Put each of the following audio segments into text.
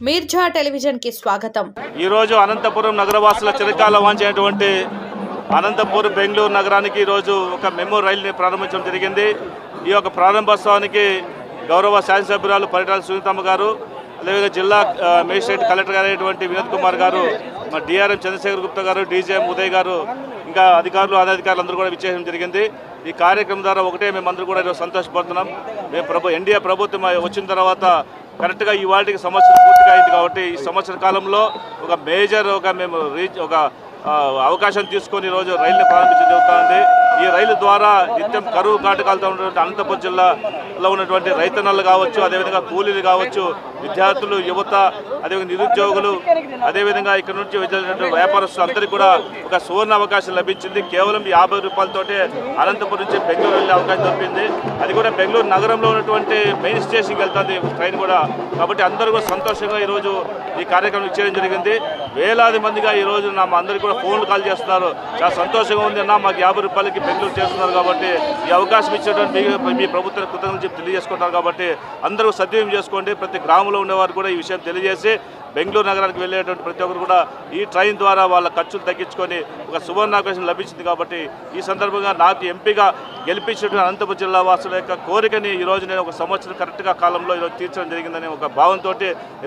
Mirza television కి స్వాగతం। ఈ రోజు అనంతపురం నగరవాసుల చిరకాల వాంఛైనటువంటి అనంతపురం బెంగళూరు నగరానికి ఈ రోజు ఒక మెమో రైలుని ప్రారంభించడం జరిగింది। ఈ యొక్క ప్రారంభోత్సవానికి గౌరవ శాసనసభ్యురాలు పరిటాల సునీతమ్మ గారు, అదేవిధంగా జిల్లా మేజిస్ట్రేట్ కలెక్టర్ గారైనటువంటి వినోద్ కుమార్ గారు, మా డిఆర్ఎం చంద్రశేఖర్ గుప్తా గారు, డీజీఎం ఉదయ్ గారు, ఇంకా అధికారులు అనధికారులు అందరూ కూడా విచ్చేయడం జరిగింది। ఈ కార్యక్రమం ద్వారా ఒకటే మేమందరూ కూడా ఈరోజు సంతోషపడుతున్నాం। మేము ఎన్డీఏ ప్రభుత్వం వచ్చిన తర్వాత కరెక్ట్గా ఈ వాటికి సంవత్సరం పూర్తిగా అయింది కాబట్టి ఈ సంవత్సర కాలంలో ఒక మేజర్ మేము అవకాశం తీసుకొని ఈరోజు రైలుని ప్రారంభించడం జరుగుతుంది। ఈ రైలు ద్వారా నిత్యం కరువు కాటకాలతో ఉన్నటువంటి అనంతపురం జిల్లాలో ఉన్నటువంటి రైతన్నలు కావచ్చు, అదేవిధంగా కూలీలు కావచ్చు, విద్యార్థులు, యువత, అదేవిధంగా నిరుద్యోగులు, అదేవిధంగా ఇక్కడ నుంచి వెళ్ళినటువంటి వ్యాపారస్తులు అందరికీ కూడా ఒక సువర్ణ అవకాశం లభించింది। కేవలం 50 రూపాయలతోటే అనంతపురం నుంచి బెంగళూరు వెళ్ళే అవకాశం దొరికింది। అది కూడా బెంగళూరు నగరంలో ఉన్నటువంటి మెయిన్ స్టేషన్కి వెళ్తుంది ట్రైన్ కూడా। కాబట్టి అందరూ కూడా సంతోషంగా ఈరోజు ఈ కార్యక్రమం చేయడం జరిగింది। వేలాది మందిగా ఈరోజు అందరికీ కూడా ఫోన్లు కాల్ చేస్తున్నారు, చాలా సంతోషంగా ఉంది అన్న, మాకు 50 రూపాయలకి బెంగళూరు చేస్తున్నారు కాబట్టి ఈ అవకాశం ఇచ్చేటువంటి మీ ప్రభుత్వానికి కృతజ్ఞతలు తెలియజేసుకుంటారు కాబట్టి అందరూ సద్వినియోగం చేసుకోండి। ప్రతి గ్రామంలో ఉండేవారు కూడా ఈ విషయం తెలియజేసి బెంగళూరు నగరానికి వెళ్ళేటువంటి ప్రతి ఒక్కరు కూడా ఈ ట్రైన్ ద్వారా వాళ్ళ ఖర్చులు తగ్గించుకొని ఒక సువర్ణావకాశం లభించింది। కాబట్టి ఈ సందర్భంగా నాకు ఎంపీగా గెలిపించినటువంటి అనంతపురం జిల్లా వాసుల యొక్క కోరికని ఈరోజు నేను ఒక సంవత్సరం కరెక్ట్గా కాలంలో ఈరోజు తీర్చడం జరిగిందని ఒక భావంతో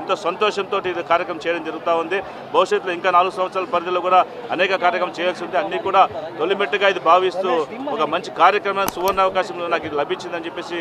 ఎంతో సంతోషంతో ఇది కార్యక్రమం చేయడం జరుగుతూ ఉంది। భవిష్యత్తులో ఇంకా 4 సంవత్సరాల పరిధిలో కూడా అనేక కార్యక్రమం చేయాల్సి ఉంది। అన్నీ కూడా తొలిమెట్టుగా ఇది భావిస్తూ ఒక మంచి కార్యక్రమాన్ని సువర్ణావకాశం నాకు ఇది లభించిందని చెప్పేసి